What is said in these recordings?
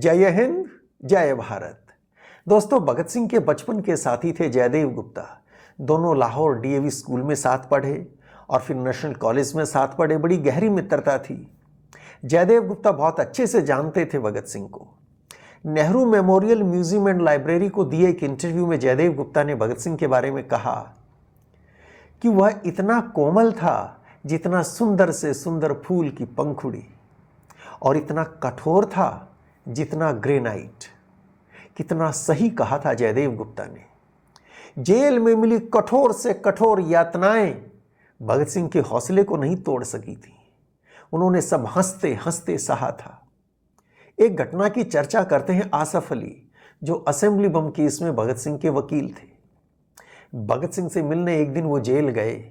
जय हिंद, जय भारत। दोस्तों, भगत सिंह के बचपन के साथी थे जयदेव गुप्ता। दोनों लाहौर डीएवी स्कूल में साथ पढ़े और फिर नेशनल कॉलेज में साथ पढ़े। बड़ी गहरी मित्रता थी। जयदेव गुप्ता बहुत अच्छे से जानते थे भगत सिंह को। Nehru memorial museum and library को दिए एक इंटरव्यू में जयदेव गुप्ता ने भगत सिंह के बारे में कहा कि वह इतना कोमल था जितना सुंदर से सुंदर फूल की पंखुड़ी, और इतना कठोर था जितना ग्रेनाइट। कितना सही कहा था जयदेव गुप्ता ने। जेल में मिली कठोर से कठोर यातनाएं भगत सिंह के हौसले को नहीं तोड़ सकी थी। उन्होंने सब हंसते हंसते सहा था। एक घटना की चर्चा करते हैं आसफ अली, जो असेंबली बम केस में भगत सिंह के वकील थे। भगत सिंह से मिलने एक दिन वो जेल गए।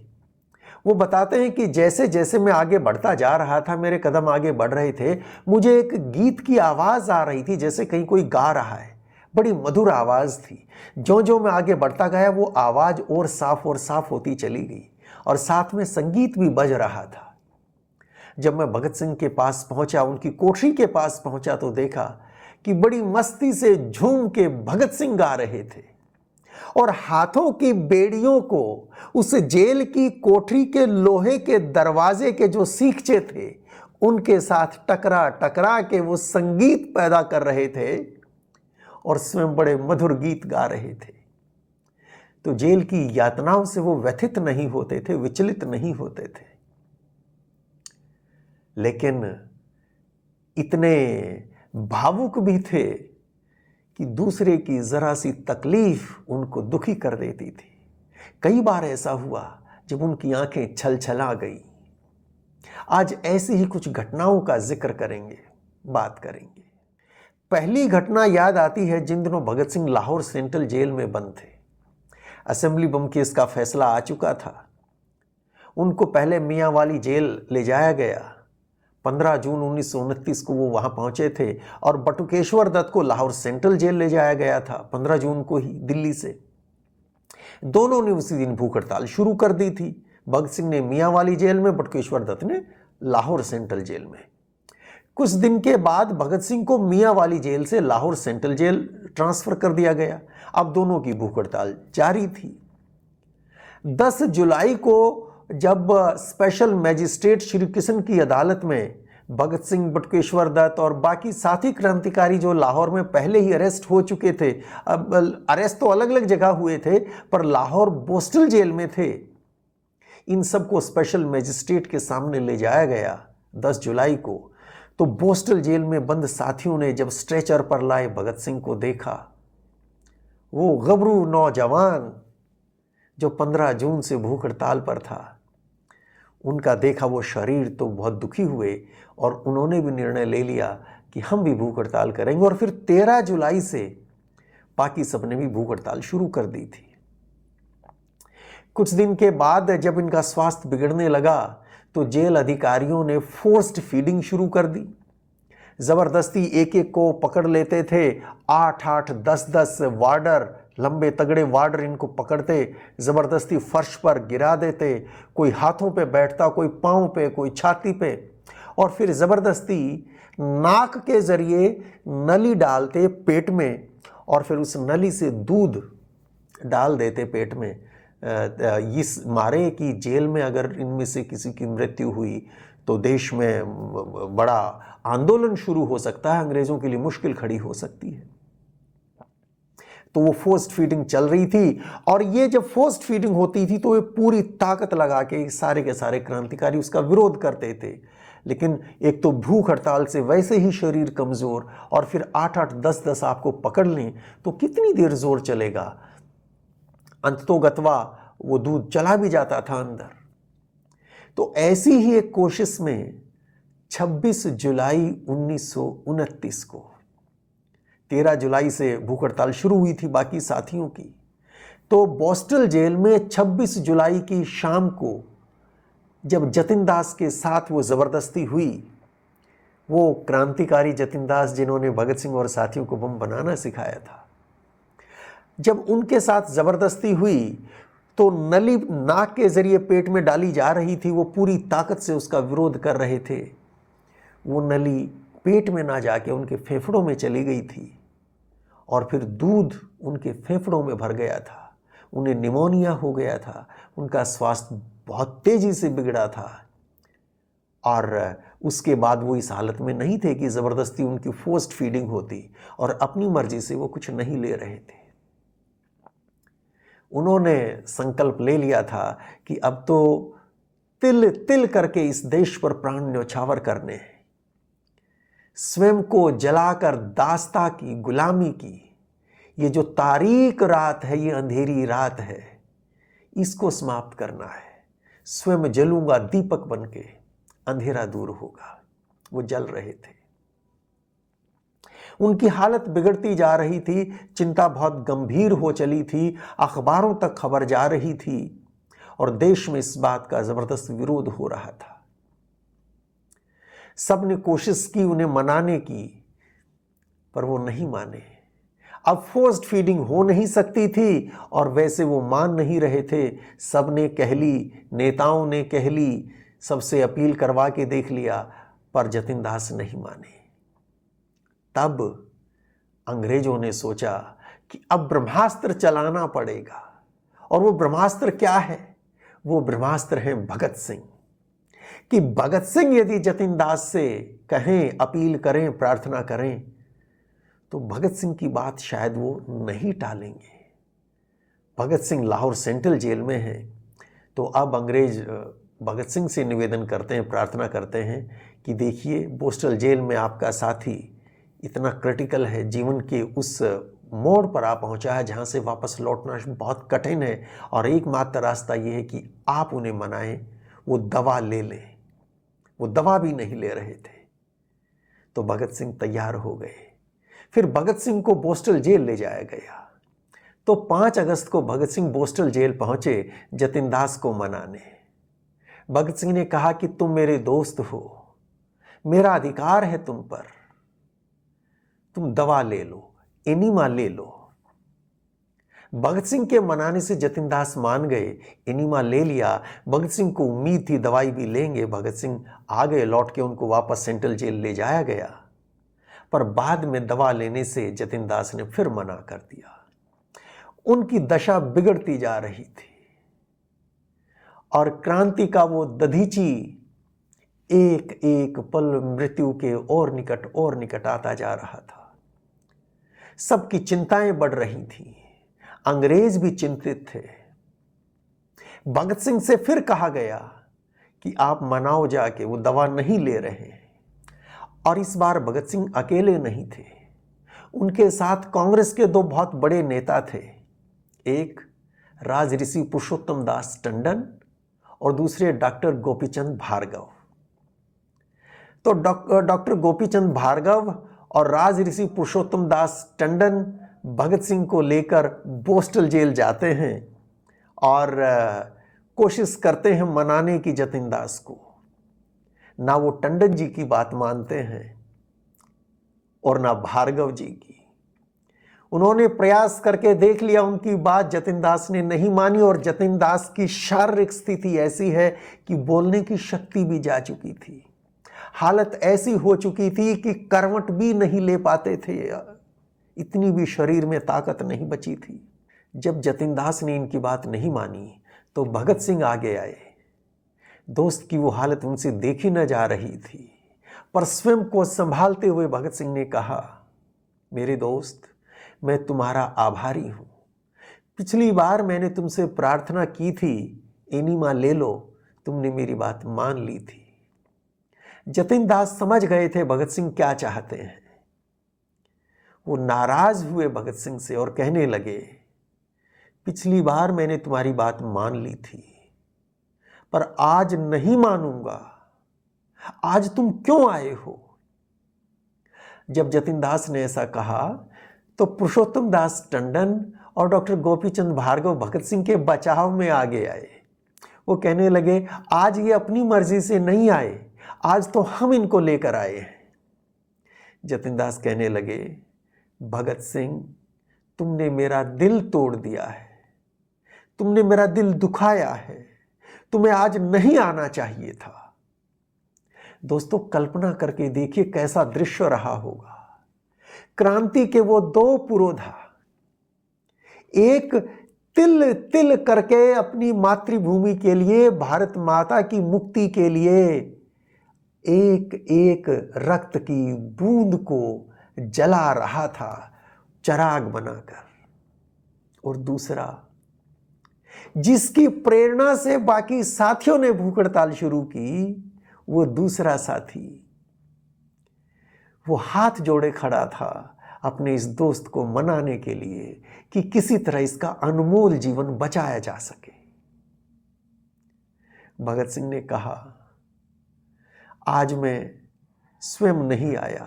वो बताते हैं कि जैसे जैसे मैं आगे बढ़ता जा रहा था, मेरे कदम आगे बढ़ रहे थे, मुझे एक गीत की आवाज़ आ रही थी, जैसे कहीं कोई गा रहा है। बड़ी मधुर आवाज़ थी। जो जो मैं आगे बढ़ता गया वो आवाज़ और साफ होती चली गई, और साथ में संगीत भी बज रहा था। जब मैं भगत सिंह के पास पहुंचा, उनकी कोठरी के पास पहुंचा, तो देखा कि बड़ी मस्ती से झूम के भगत सिंह गा रहे थे, और हाथों की बेड़ियों को उस जेल की कोठरी के लोहे के दरवाजे के जो सीखचे थे उनके साथ टकरा टकरा के वो संगीत पैदा कर रहे थे, और स्वयं बड़े मधुर गीत गा रहे थे। तो जेल की यातनाओं से वो व्यथित नहीं होते थे, विचलित नहीं होते थे, लेकिन इतने भावुक भी थे कि दूसरे की जरा सी तकलीफ उनको दुखी कर देती थी। कई बार ऐसा हुआ जब उनकी आंखें छलछला गई। आज ऐसी ही कुछ घटनाओं का जिक्र करेंगे, बात करेंगे। पहली घटना याद आती है जिन दिनों भगत सिंह लाहौर सेंट्रल जेल में बंद थे। असेंबली बम केस का फैसला आ चुका था। उनको पहले मियांवाली जेल ले जाया गया। 15 जून 1929 को वो वहां पहुंचे थे, और बटुकेश्वर दत्त को लाहौर सेंट्रल जेल ले जाया गया था 15 जून को ही, दिल्ली से। दोनों ने उसी दिन भूख हड़ताल शुरू कर दी थी। भगत सिंह ने मियांवाली जेल में, बटुकेश्वर दत्त ने लाहौर सेंट्रल जेल में। कुछ दिन के बाद भगत सिंह को मियांवाली जेल से लाहौर सेंट्रल जेल ट्रांसफर कर दिया गया। अब दोनों की भूख हड़ताल जारी थी। 10 जुलाई को जब स्पेशल मैजिस्ट्रेट श्री कृष्ण की अदालत में भगत सिंह, बटुकेश्वर दत्त और बाकी साथी क्रांतिकारी जो लाहौर में पहले ही अरेस्ट हो चुके थे, अब अरेस्ट तो अलग अलग जगह हुए थे पर लाहौर बोस्टल जेल में थे, इन सबको स्पेशल मैजिस्ट्रेट के सामने ले जाया गया 10 जुलाई को। तो बोस्टल जेल में बंद साथियों ने जब स्ट्रेचर पर लाए भगत सिंह को देखा, वो गबरू नौजवान जो 15 जून से भूख हड़ताल पर था, उनका देखा वो शरीर तो बहुत दुखी हुए, और उन्होंने भी निर्णय ले लिया कि हम भी भूख हड़ताल करेंगे। और फिर 13 जुलाई से बाकी सबने भी भूख हड़ताल शुरू कर दी थी। कुछ दिन के बाद जब इनका स्वास्थ्य बिगड़ने लगा तो जेल अधिकारियों ने फोर्स्ड फीडिंग शुरू कर दी। जबरदस्ती एक एक को पकड़ लेते थे। 8-8, 10-10 वार्डर, लंबे तगड़े वार्डर इनको पकड़ते, जबरदस्ती फर्श पर गिरा देते। कोई हाथों पे बैठता, कोई पांव पे, कोई छाती पे, और फिर जबरदस्ती नाक के जरिए नली डालते पेट में, और फिर उस नली से दूध डाल देते पेट में, इस मारे कि जेल में अगर इनमें से किसी की मृत्यु हुई तो देश में बड़ा आंदोलन शुरू हो सकता है, अंग्रेजों के लिए मुश्किल खड़ी हो सकती है। तो वो फोर्स्ड फीडिंग चल रही थी, और ये जब फोर्स्ड फीडिंग होती थी तो ये पूरी ताकत लगा के सारे के सारे क्रांतिकारी उसका विरोध करते थे। लेकिन एक तो भूख हड़ताल से वैसे ही शरीर कमज़ोर, और फिर 8-8, 10-10 आपको पकड़ लें तो कितनी देर जोर चलेगा। अंततोगत्वा वो दूध चला भी जाता था अंदर। तो ऐसी ही एक कोशिश में 26 जुलाई 1929 को, 13 जुलाई से भूख हड़ताल शुरू हुई थी बाकी साथियों की, तो बोस्टल जेल में 26 जुलाई की शाम को जब जतिन दास के साथ वो ज़बरदस्ती हुई, वो क्रांतिकारी जतिन दास जिन्होंने भगत सिंह और साथियों को बम बनाना सिखाया था, जब उनके साथ ज़बरदस्ती हुई तो नली नाक के जरिए पेट में डाली जा रही थी। वो पूरी ताकत से उसका विरोध कर रहे थे। वो नली पेट में ना जाके उनके फेफड़ों में चली गई थी और फिर दूध उनके फेफड़ों में भर गया था। उन्हें निमोनिया हो गया था, उनका स्वास्थ्य बहुत तेजी से बिगड़ा था और उसके बाद वो इस हालत में नहीं थे कि ज़बरदस्ती उनकी फोर्स्ड फीडिंग होती और अपनी मर्जी से वो कुछ नहीं ले रहे थे। उन्होंने संकल्प ले लिया था कि अब तो तिल तिल करके इस देश पर प्राण न्यौछावर करने हैं, स्वयं को जलाकर दास्ता की, गुलामी की, ये जो तारीक रात है, ये अंधेरी रात है, इसको समाप्त करना है। स्वयं जलूंगा दीपक बनके, अंधेरा दूर होगा। वो जल रहे थे। उनकी हालत बिगड़ती जा रही थी, चिंता बहुत गंभीर हो चली थी, अखबारों तक खबर जा रही थी और देश में इस बात का जबरदस्त विरोध हो रहा था। सबने कोशिश की उन्हें मनाने की, पर वो नहीं माने। अब फोर्स्ड फीडिंग हो नहीं सकती थी और वैसे वो मान नहीं रहे थे। सबने कह ली, नेताओं ने कह ली, सबसे अपील करवा के देख लिया, पर जतिन दास नहीं माने। तब अंग्रेजों ने सोचा कि अब ब्रह्मास्त्र चलाना पड़ेगा। और वो ब्रह्मास्त्र क्या है? वो ब्रह्मास्त्र है भगत सिंह। कि भगत सिंह यदि जतिन दास से कहें, अपील करें, प्रार्थना करें, तो भगत सिंह की बात शायद वो नहीं टालेंगे। भगत सिंह लाहौर सेंट्रल जेल में हैं, तो अब अंग्रेज भगत सिंह से निवेदन करते हैं, प्रार्थना करते हैं कि देखिए, पोस्टल जेल में आपका साथी इतना क्रिटिकल है, जीवन के उस मोड़ पर आ पहुंचा है जहां से वापस लौटना बहुत कठिन है और एकमात्र रास्ता ये है कि आप उन्हें मनाएं, वो दवा ले लें। वो दवा भी नहीं ले रहे थे। तो भगत सिंह तैयार हो गए। फिर भगत सिंह को पोस्टल जेल ले जाया गया। तो 5 अगस्त को भगत सिंह पोस्टल जेल पहुंचे जतिन दास को मनाने। भगत सिंह ने कहा कि तुम मेरे दोस्त हो, मेरा अधिकार है तुम पर, तुम दवा ले लो, एनीमा ले लो। भगत सिंह के मनाने से जतिन दास मान गए, एनीमा ले लिया। भगत सिंह को उम्मीद थी दवाई भी लेंगे। भगत सिंह आ गए लौट के, उनको वापस सेंट्रल जेल ले जाया गया। पर बाद में दवा लेने से जतिन दास ने फिर मना कर दिया। उनकी दशा बिगड़ती जा रही थी और क्रांति का वो दधीची एक एक पल मृत्यु के और निकट आता जा रहा था। सबकी चिंताएं बढ़ रही थीं। अंग्रेज भी चिंतित थे। भगत सिंह से फिर कहा गया कि आप मनाओ जाके, वो दवा नहीं ले रहे हैं। और इस बार भगत सिंह अकेले नहीं थे, उनके साथ कांग्रेस के 2 बहुत बड़े नेता थे। एक राजऋषि पुरुषोत्तम दास टंडन और दूसरे डॉक्टर गोपीचंद भार्गव। तो डॉक्टर गोपीचंद भार्गव और राजऋषि पुरुषोत्तम दास टंडन भगत सिंह को लेकर पोस्टल जेल जाते हैं और कोशिश करते हैं मनाने की जतिन दास को। ना वो टंडन जी की बात मानते हैं और ना भार्गव जी की। उन्होंने प्रयास करके देख लिया, उनकी बात जतिन दास ने नहीं मानी और जतिन दास की शारीरिक स्थिति ऐसी है कि बोलने की शक्ति भी जा चुकी थी। हालत ऐसी हो चुकी थी कि करवट भी नहीं ले पाते थे, इतनी भी शरीर में ताकत नहीं बची थी। जब जतिन दास ने इनकी बात नहीं मानी तो भगत सिंह आगे आए। दोस्त की वो हालत उनसे देखी न जा रही थी, पर स्वयं को संभालते हुए भगत सिंह ने कहा, मेरे दोस्त, मैं तुम्हारा आभारी हूं। पिछली बार मैंने तुमसे प्रार्थना की थी, एनीमा ले लो, तुमने मेरी बात मान ली थी। जतिन दास समझ गए थे भगत सिंह क्या चाहते हैं। वो नाराज हुए भगत सिंह से और कहने लगे, पिछली बार मैंने तुम्हारी बात मान ली थी, पर आज नहीं मानूंगा। आज तुम क्यों आए हो? जब जतिन दास ने ऐसा कहा तो पुरुषोत्तम दास टंडन और डॉक्टर गोपीचंद भार्गव भगत सिंह के बचाव में आगे आए। वो कहने लगे, आज ये अपनी मर्जी से नहीं आए, आज तो हम इनको लेकर आए हैं। जतिन दास कहने लगे, भगत सिंह, तुमने मेरा दिल तोड़ दिया है, तुमने मेरा दिल दुखाया है, तुम्हें आज नहीं आना चाहिए था। दोस्तों कल्पना करके देखिए कैसा दृश्य रहा होगा। क्रांति के वो दो पुरोधा एक तिल तिल करके अपनी मातृभूमि के लिए, भारत माता की मुक्ति के लिए एक एक रक्त की बूंद को जला रहा था चराग बनाकर, और दूसरा जिसकी प्रेरणा से बाकी साथियों ने भूख हड़ताल शुरू की, वो दूसरा साथी वो हाथ जोड़े खड़ा था अपने इस दोस्त को मनाने के लिए कि किसी तरह इसका अनमोल जीवन बचाया जा सके। भगत सिंह ने कहा, आज मैं स्वयं नहीं आया,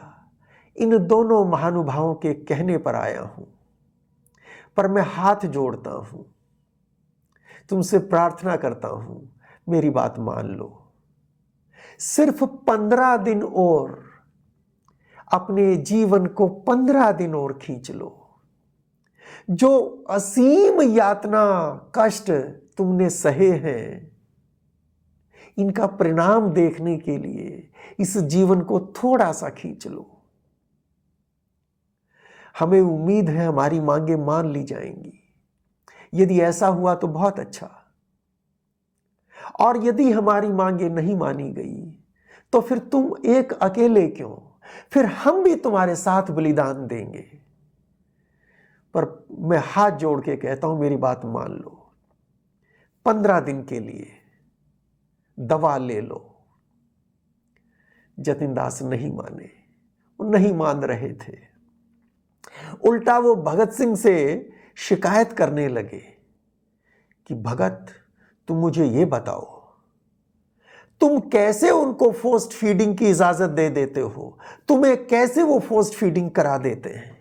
इन दोनों महानुभावों के कहने पर आया हूं, पर मैं हाथ जोड़ता हूं, तुमसे प्रार्थना करता हूं, मेरी बात मान लो। सिर्फ 15 दिन और, अपने जीवन को 15 दिन और खींच लो। जो असीम यातना कष्ट तुमने सहे हैं, इनका परिणाम देखने के लिए इस जीवन को थोड़ा सा खींच लो। हमें उम्मीद है हमारी मांगे मान ली जाएंगी। यदि ऐसा हुआ तो बहुत अच्छा, और यदि हमारी मांगे नहीं मानी गई तो फिर तुम एक अकेले क्यों, फिर हम भी तुम्हारे साथ बलिदान देंगे। पर मैं हाथ जोड़ के कहता हूं, मेरी बात मान लो। 15 दिन के लिए दवा ले लो। जतिन दास नहीं माने, वो नहीं मान रहे थे। उल्टा वो भगत सिंह से शिकायत करने लगे कि भगत, तुम मुझे ये बताओ, तुम कैसे उनको फोर्स्ड फीडिंग की इजाजत दे देते हो? तुम्हें कैसे वो फोर्स्ड फीडिंग करा देते हैं?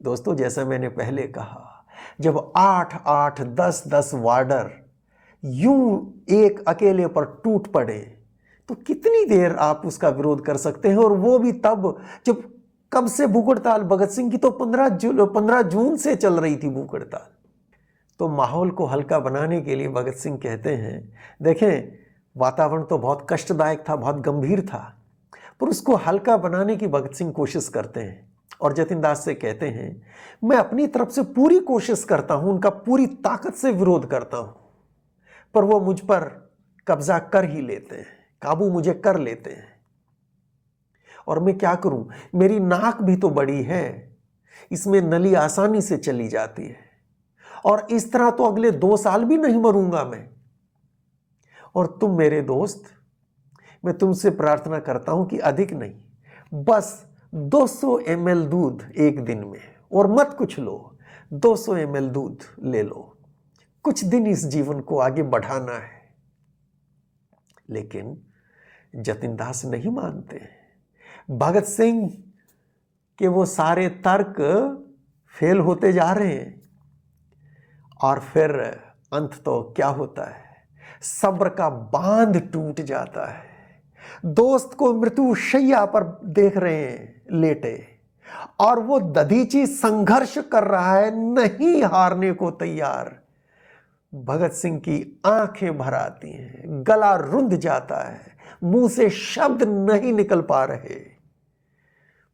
दोस्तों, जैसा मैंने पहले कहा, जब 8-8, 10-10 वार्डर यूं एक अकेले पर टूट पड़े तो कितनी देर आप उसका विरोध कर सकते हैं? और वो भी तब जब, कब से भूख हड़ताल? भगत सिंह की तो 15 जून से चल रही थी भूख हड़ताल। तो माहौल को हल्का बनाने के लिए भगत सिंह कहते हैं, देखें वातावरण तो बहुत कष्टदायक था, बहुत गंभीर था, पर उसको हल्का बनाने की भगत सिंह कोशिश करते हैं। और जतिन दास से कहते हैं, मैं अपनी तरफ से पूरी कोशिश करता हूं, उनका पूरी ताकत से विरोध करता हूं, पर वो मुझ पर कब्जा कर ही लेते हैं, काबू मुझे कर लेते हैं। और मैं क्या करूं, मेरी नाक भी तो बड़ी है, इसमें नली आसानी से चली जाती है, और इस तरह तो अगले 2 साल भी नहीं मरूंगा मैं। और तुम मेरे दोस्त, मैं तुमसे प्रार्थना करता हूं कि अधिक नहीं, बस 200 ml दूध एक दिन में, और मत कुछ लो, 200 ml दूध ले लो, कुछ दिन इस जीवन को आगे बढ़ाना है। लेकिन जतिन दास नहीं मानते। भगत सिंह के वो सारे तर्क फेल होते जा रहे हैं, और फिर अंत तो क्या होता है, सब्र का बांध टूट जाता है। दोस्त को मृत्यु शैया पर देख रहे हैं लेटे, और वो दधीची संघर्ष कर रहा है, नहीं हारने को तैयार। भगत सिंह की आंखें भर आती हैं, गला रुंध जाता है, मुंह से शब्द नहीं निकल पा रहे।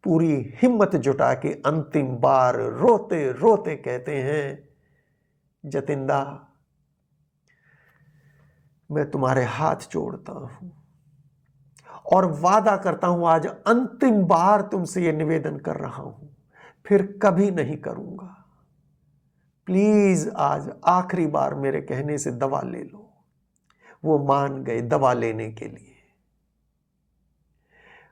पूरी हिम्मत जुटा के अंतिम बार रोते रोते कहते हैं, जतिंदा, मैं तुम्हारे हाथ जोड़ता हूं और वादा करता हूं, आज अंतिम बार तुमसे यह निवेदन कर रहा हूं, फिर कभी नहीं करूंगा। प्लीज आज आखिरी बार मेरे कहने से दवा ले लो। वो मान गए दवा लेने के लिए,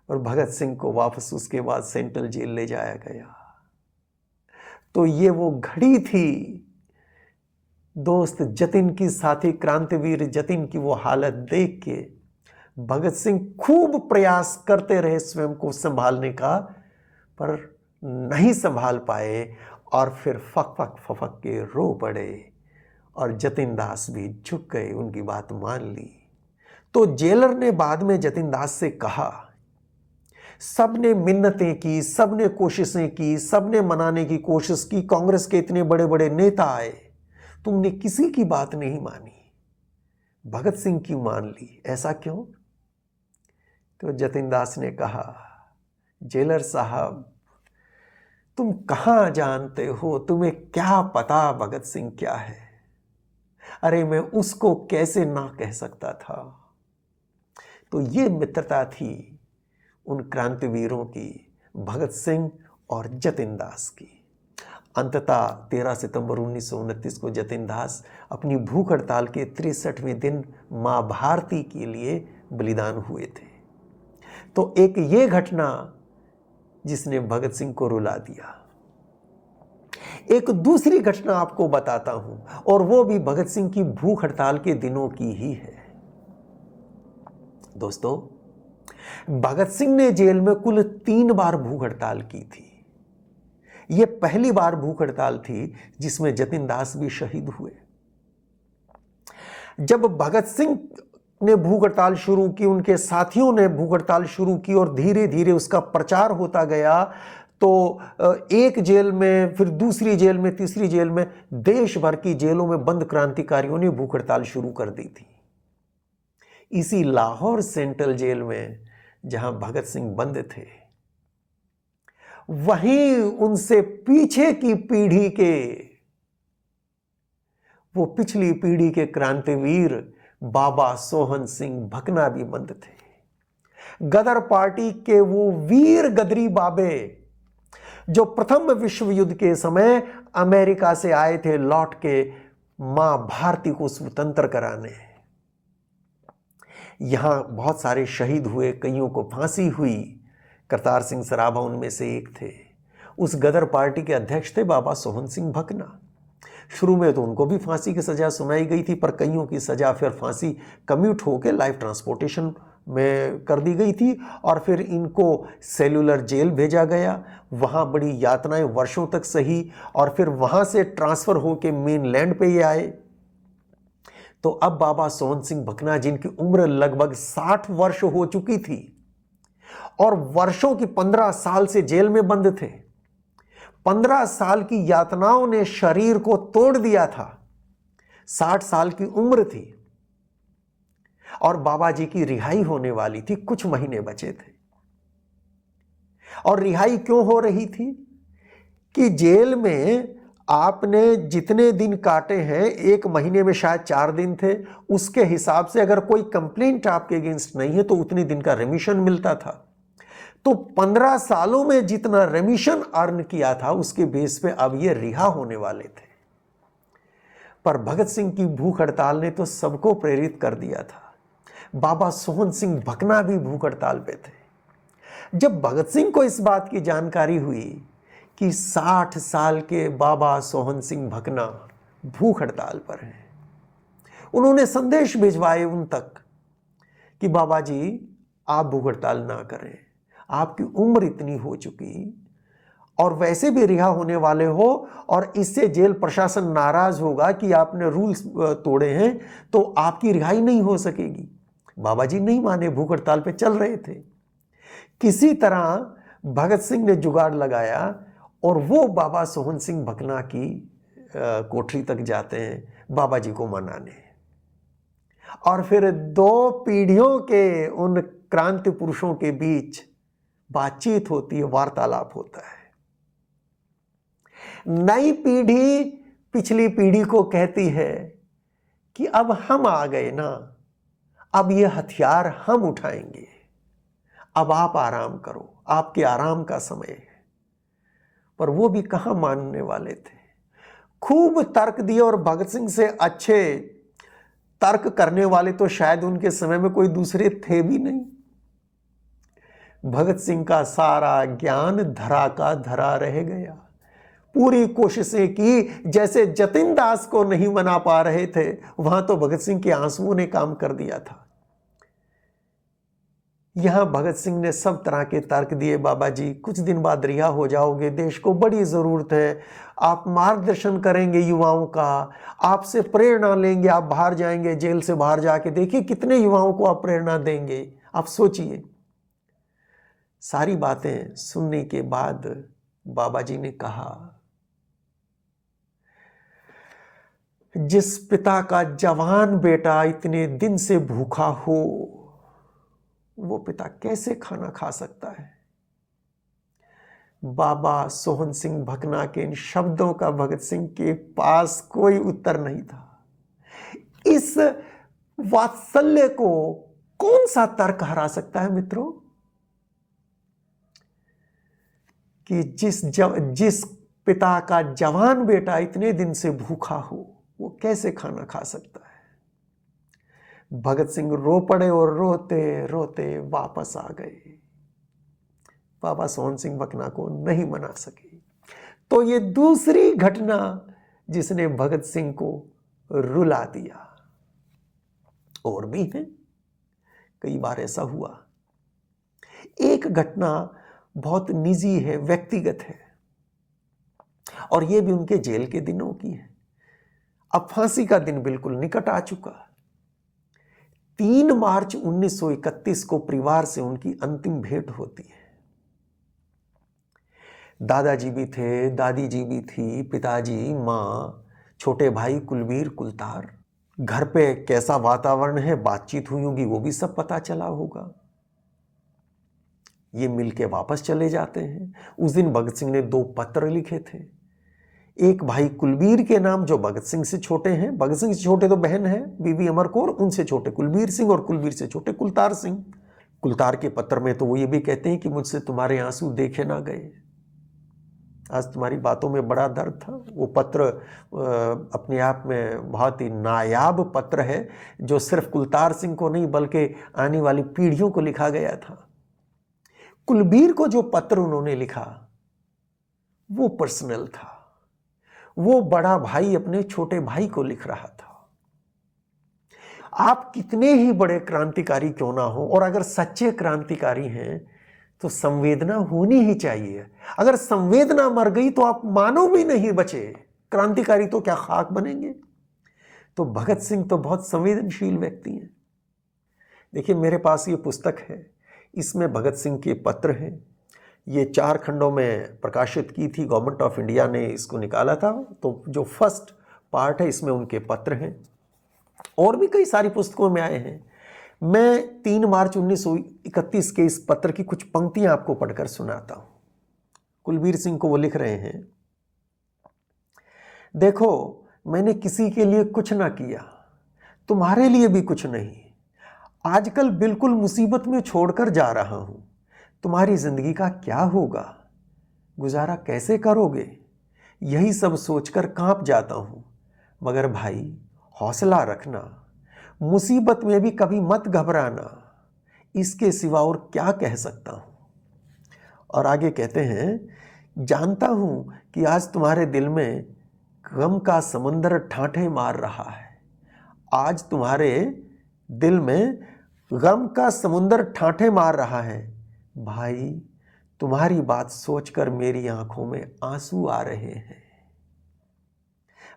और भगत सिंह को वापस उसके बाद सेंट्रल जेल ले जाया गया। तो ये वो घड़ी थी दोस्त जतिन की, साथी क्रांतिवीर जतिन की वो हालत देख के भगत सिंह खूब प्रयास करते रहे स्वयं को संभालने का, पर नहीं संभाल पाए, और फिर फक फक फफक के रो पड़े, और जतिन दास भी झुक गए, उनकी बात मान ली। तो जेलर ने बाद में जतिन दास से कहा, सबने मिन्नतें की, सबने कोशिशें की, सबने मनाने की कोशिश की, कांग्रेस के इतने बड़े बड़े नेता आए, तुमने किसी की बात नहीं मानी, भगत सिंह की मान ली। ऐसा क्यों? तो जतिन दास ने कहा, जेलर साहब, तुम कहाँ जानते हो, तुम्हें क्या पता भगत सिंह क्या है। अरे मैं उसको कैसे ना कह सकता था। तो ये मित्रता थी उन क्रांतिवीरों की, भगत सिंह और जतिन दास की। अंततः 13 सितंबर 1929 को जतिन दास अपनी भूख हड़ताल के 63वें दिन मां भारती के लिए बलिदान हुए थे। तो एक ये घटना जिसने भगत सिंह को रुला दिया। एक दूसरी घटना आपको बताता हूं, और वो भी भगत सिंह की भूख हड़ताल के दिनों की ही है। दोस्तों, भगत सिंह ने जेल में कुल 3 बार भूख हड़ताल की थी। यह पहली बार भूख हड़ताल थी जिसमें जतिन दास भी शहीद हुए। जब भगत सिंह ने भूख हड़ताल शुरू की, उनके साथियों ने भूख हड़ताल शुरू की और धीरे धीरे उसका प्रचार होता गया, तो एक जेल में, फिर दूसरी जेल में, तीसरी जेल में, देश भर की जेलों में बंद क्रांतिकारियों ने भूख हड़ताल शुरू कर दी थी। इसी लाहौर सेंट्रल जेल में जहां भगत सिंह बंद थे, वहीं उनसे पीछे की पीढ़ी के, वो पिछली पीढ़ी के क्रांतिवीर बाबा सोहन सिंह भकना भी बंद थे। गदर पार्टी के वो वीर गदरी बाबे जो प्रथम विश्व युद्ध के समय अमेरिका से आए थे लौट के मां भारती को स्वतंत्र कराने। यहां बहुत सारे शहीद हुए, कईयों को फांसी हुई। करतार सिंह सराभा उनमें से एक थे। उस गदर पार्टी के अध्यक्ष थे बाबा सोहन सिंह भकना। शुरू में तो उनको भी फांसी की सजा सुनाई गई थी, पर कईयों की सजा फिर फांसी कम्यूट होकर लाइफ ट्रांसपोर्टेशन में कर दी गई थी, और फिर इनको सेलुलर जेल भेजा गया। वहाँ बड़ी यातनाएं वर्षों तक सही, और फिर वहाँ से ट्रांसफ़र होकर मेन लैंड पे ये आए। तो अब बाबा सोहन सिंह भकना, जिनकी उम्र लगभग 60 वर्ष हो चुकी थी और वर्षों की 15 साल से जेल में बंद थे, 15 साल की यातनाओं ने शरीर को तोड़ दिया था। 60 साल की उम्र थी और बाबा जी की रिहाई होने वाली थी, कुछ महीने बचे थे। और रिहाई क्यों हो रही थी कि जेल में आपने जितने दिन काटे हैं, 1 महीने में शायद 4 दिन थे, उसके हिसाब से अगर कोई कंप्लेंट आपके अगेंस्ट नहीं है तो उतने दिन का रेमिशन मिलता था। तो 15 सालों में जितना रेमिशन अर्न किया था, उसके बेस पे अब ये रिहा होने वाले थे। पर भगत सिंह की भूख हड़ताल ने तो सबको प्रेरित कर दिया था। बाबा सोहन सिंह भकना भी भूख हड़ताल पे थे। जब भगत सिंह को इस बात की जानकारी हुई कि 60 साल के बाबा सोहन सिंह भकना भूख हड़ताल पर हैं, उन्होंने संदेश भिजवाए उन तक कि बाबा जी, आप भूख हड़ताल ना करें, आपकी उम्र इतनी हो चुकी और वैसे भी रिहा होने वाले हो, और इससे जेल प्रशासन नाराज होगा कि आपने रूल्स तोड़े हैं, तो आपकी रिहाई नहीं हो सकेगी। बाबा जी नहीं माने, भूख हड़ताल पे चल रहे थे। किसी तरह भगत सिंह ने जुगाड़ लगाया और वो बाबा सोहन सिंह भकना की कोठरी तक जाते हैं बाबा जी को मनाने। और फिर 2 पीढ़ियों के उन क्रांति पुरुषों के बीच बातचीत होती है, वार्तालाप होता है। नई पीढ़ी पिछली पीढ़ी को कहती है कि अब हम आ गए ना, अब ये हथियार हम उठाएंगे, अब आप आराम करो, आपके आराम का समय है। पर वो भी कहां मानने वाले थे। खूब तर्क दिए, और भगत सिंह से अच्छे तर्क करने वाले तो शायद उनके समय में कोई दूसरे थे भी नहीं। भगत सिंह का सारा ज्ञान धरा का धरा रह गया। पूरी कोशिशें की, जैसे जतिन दास को नहीं मना पा रहे थे, वहां तो भगत सिंह के आंसुओं ने काम कर दिया था। यहां भगत सिंह ने सब तरह के तर्क दिए, बाबा जी कुछ दिन बाद रिहा हो जाओगे, देश को बड़ी जरूरत है, आप मार्गदर्शन करेंगे युवाओं का, आपसे प्रेरणा लेंगे, आप बाहर जाएंगे, जेल से बाहर जाके देखिए कितने युवाओं को आप प्रेरणा देंगे, आप सोचिए। सारी बातें सुनने के बाद बाबा जी ने कहा, जिस पिता का जवान बेटा इतने दिन से भूखा हो, वो पिता कैसे खाना खा सकता है? बाबा सोहन सिंह भकना के इन शब्दों का भगत सिंह के पास कोई उत्तर नहीं था। इस वात्सल्य को कौन सा तर्क हरा सकता है मित्रों? कि जिस पिता का जवान बेटा इतने दिन से भूखा हो, वो कैसे खाना खा सकता है? भगत सिंह रो पड़े और रोते रोते वापस आ गए। बाबा सोहन सिंह भकना को नहीं मना सके। तो ये दूसरी घटना जिसने भगत सिंह को रुला दिया। और भी है, कई बार ऐसा हुआ। एक घटना बहुत निजी है, व्यक्तिगत है, और यह भी उनके जेल के दिनों की है। अब फांसी का दिन बिल्कुल निकट आ चुका। 3 मार्च 1931 को परिवार से उनकी अंतिम भेंट होती है। दादाजी भी थे, दादी जी भी थी, पिताजी, मां, छोटे भाई कुलबीर, कुलतार। घर पे कैसा वातावरण है, बातचीत हुई होगी, वो भी सब पता चला होगा। ये मिलके वापस चले जाते हैं। उस दिन भगत सिंह ने 2 पत्र लिखे थे। एक भाई कुलबीर के नाम, जो भगत सिंह से छोटे हैं। भगत सिंह से छोटे तो बहन है बीबी अमर कौर, उनसे छोटे कुलबीर सिंह, और कुलबीर से छोटे कुलतार सिंह। कुलतार के पत्र में तो वो ये भी कहते हैं कि मुझसे तुम्हारे आंसू देखे ना गए, आज तुम्हारी बातों में बड़ा दर्द था। वो पत्र अपने आप में बहुत ही नायाब पत्र है, जो सिर्फ कुलतार सिंह को नहीं बल्कि आने वाली पीढ़ियों को लिखा गया था। कुलबीर को जो पत्र उन्होंने लिखा वो पर्सनल था। वो बड़ा भाई अपने छोटे भाई को लिख रहा था। आप कितने ही बड़े क्रांतिकारी क्यों ना हो, और अगर सच्चे क्रांतिकारी हैं तो संवेदना होनी ही चाहिए। अगर संवेदना मर गई तो आप मानव भी नहीं बचे, क्रांतिकारी तो क्या खाक बनेंगे? तो भगत सिंह तो बहुत संवेदनशील व्यक्ति हैं। देखिए, मेरे पास ये पुस्तक है, इसमें भगत सिंह के पत्र हैं। ये 4 खंडों में प्रकाशित की थी, गवर्नमेंट ऑफ इंडिया ने इसको निकाला था। तो जो फर्स्ट पार्ट है इसमें उनके पत्र हैं, और भी कई सारी पुस्तकों में आए हैं। मैं 3 मार्च 1931 के इस पत्र की कुछ पंक्तियां आपको पढ़कर सुनाता हूं। कुलबीर सिंह को वो लिख रहे हैं, देखो मैंने किसी के लिए कुछ ना किया, तुम्हारे लिए भी कुछ नहीं। आजकल बिल्कुल मुसीबत में छोड़कर जा रहा हूं। तुम्हारी जिंदगी का क्या होगा, गुजारा कैसे करोगे, यही सब सोचकर कांप जाता हूं। मगर भाई हौसला रखना, मुसीबत में भी कभी मत घबराना, इसके सिवा और क्या कह सकता हूं। और आगे कहते हैं, जानता हूं कि आज तुम्हारे दिल में गम का समंदर ठाठे मार रहा है। आज तुम्हारे दिल में गम का समुंदर ठाठे मार रहा है। भाई तुम्हारी बात सोचकर मेरी आंखों में आंसू आ रहे हैं।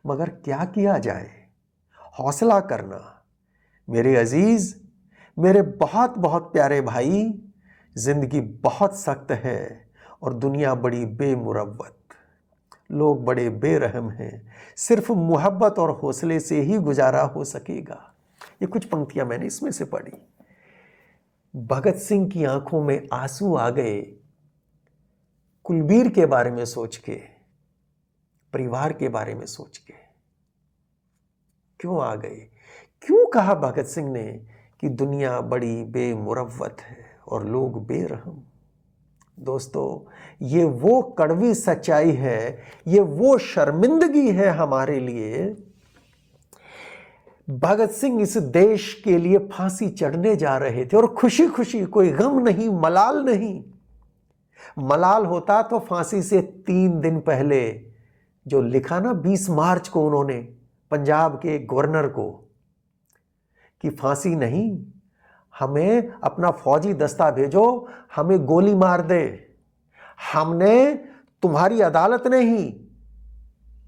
मगर क्या किया जाए, हौसला करना मेरे अजीज, मेरे बहुत बहुत प्यारे भाई। जिंदगी बहुत सख्त है और दुनिया बड़ी बेमुरव्वत, लोग बड़े बेरहम हैं। सिर्फ मोहब्बत और हौसले से ही गुजारा हो सकेगा। ये कुछ पंक्तियां मैंने इसमें से पढ़ी। भगत सिंह की आंखों में आंसू आ गए कुलबीर के बारे में सोच के, परिवार के बारे में सोच के। क्यों आ गए? क्यों कहा भगत सिंह ने कि दुनिया बड़ी बेमुरव्वत है और लोग बेरहम? दोस्तों, ये वो कड़वी सच्चाई है, ये वो शर्मिंदगी है हमारे लिए। भगत सिंह इस देश के लिए फांसी चढ़ने जा रहे थे, और खुशी खुशी, कोई गम नहीं, मलाल नहीं। मलाल होता तो फांसी से 3 दिन पहले जो लिखा ना 20 मार्च को उन्होंने पंजाब के गवर्नर को, कि फांसी नहीं, हमें अपना फौजी दस्ता भेजो, हमें गोली मार दे। हमने तुम्हारी अदालत ने ही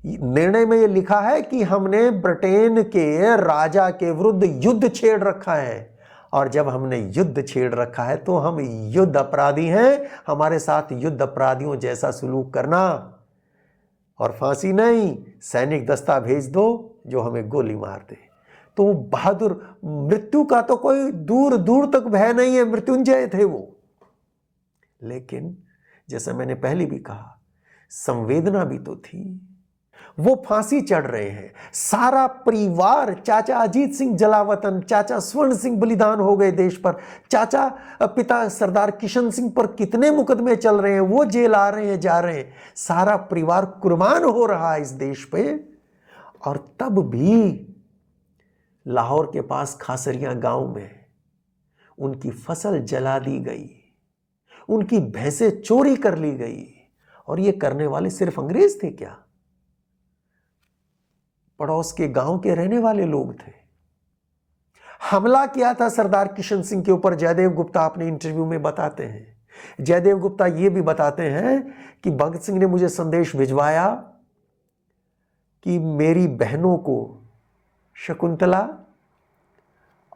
निर्णय में यह लिखा है कि हमने ब्रिटेन के राजा के विरुद्ध युद्ध छेड़ रखा है, और जब हमने युद्ध छेड़ रखा है तो हम युद्ध अपराधी हैं। हमारे साथ युद्ध अपराधियों जैसा सलूक करना, और फांसी नहीं, सैनिक दस्ता भेज दो जो हमें गोली मार दे। तो बहादुर, मृत्यु का तो कोई दूर दूर तक भय नहीं है, मृत्युंजय थे वो। लेकिन जैसा मैंने पहले भी कहा, संवेदना भी तो थी। वो फांसी चढ़ रहे हैं, सारा परिवार, चाचा अजीत सिंह जलावतन, चाचा स्वर्ण सिंह बलिदान हो गए देश पर, चाचा पिता सरदार किशन सिंह पर कितने मुकदमे चल रहे हैं, वो जेल आ रहे हैं, जा रहे हैं, सारा परिवार कुर्बान हो रहा है इस देश पे। और तब भी लाहौर के पास खासरिया गांव में उनकी फसल जला दी गई, उनकी भैंसें चोरी कर ली गई। और ये करने वाले सिर्फ अंग्रेज थे क्या? पड़ोस के गांव के रहने वाले लोग थे। हमला किया था सरदार किशन सिंह के ऊपर, जयदेव गुप्ता अपने इंटरव्यू में बताते हैं। जयदेव गुप्ता ये भी बताते हैं कि भगत सिंह ने मुझे संदेश भिजवाया कि मेरी बहनों को, शकुंतला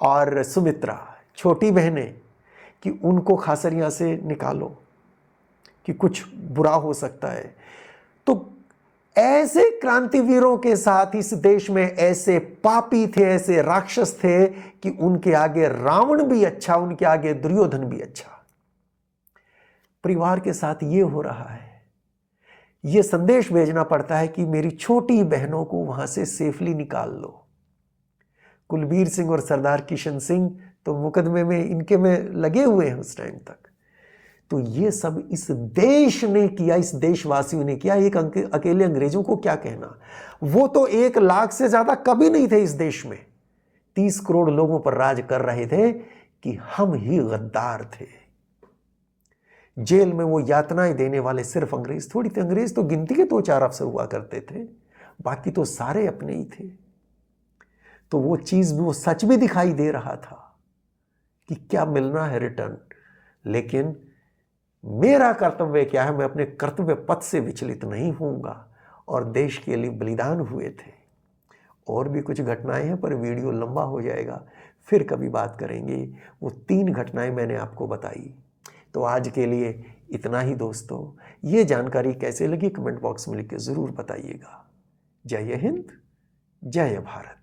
और सुमित्रा, छोटी बहनें, कि उनको खासरिया से निकालो कि कुछ बुरा हो सकता है। तो ऐसे क्रांतिवीरों के साथ इस देश में ऐसे पापी थे, ऐसे राक्षस थे कि उनके आगे रावण भी अच्छा, उनके आगे दुर्योधन भी अच्छा। परिवार के साथ ये हो रहा है। ये संदेश भेजना पड़ता है कि मेरी छोटी बहनों को वहां से सेफली निकाल लो। कुलबीर सिंह और सरदार किशन सिंह तो मुकदमे में इनके में लगे हुए हैं उस टाइम तक। तो ये सब इस देश ने किया, इस देशवासियों ने किया। एक अकेले अंग्रेजों को क्या कहना, वो तो 1 लाख से ज्यादा कभी नहीं थे इस देश में, 30 करोड़ लोगों पर राज कर रहे थे कि हम ही गद्दार थे। जेल में वो यातनाएं देने वाले सिर्फ अंग्रेज थोड़ी थे। अंग्रेज तो गिनती के 2-4 अफसर हुआ करते थे, बाकी तो सारे अपने ही थे। तो वो चीज भी, वो सच भी दिखाई दे रहा था कि क्या मिलना है रिटर्न। लेकिन मेरा कर्तव्य क्या है, मैं अपने कर्तव्य पथ से विचलित नहीं होऊंगा। और देश के लिए बलिदान हुए थे। और भी कुछ घटनाएं हैं पर वीडियो लंबा हो जाएगा, फिर कभी बात करेंगे। वो 3 घटनाएं मैंने आपको बताई। तो आज के लिए इतना ही दोस्तों। ये जानकारी कैसे लगी कमेंट बॉक्स में लिख के ज़रूर बताइएगा। जय हिंद, जय भारत।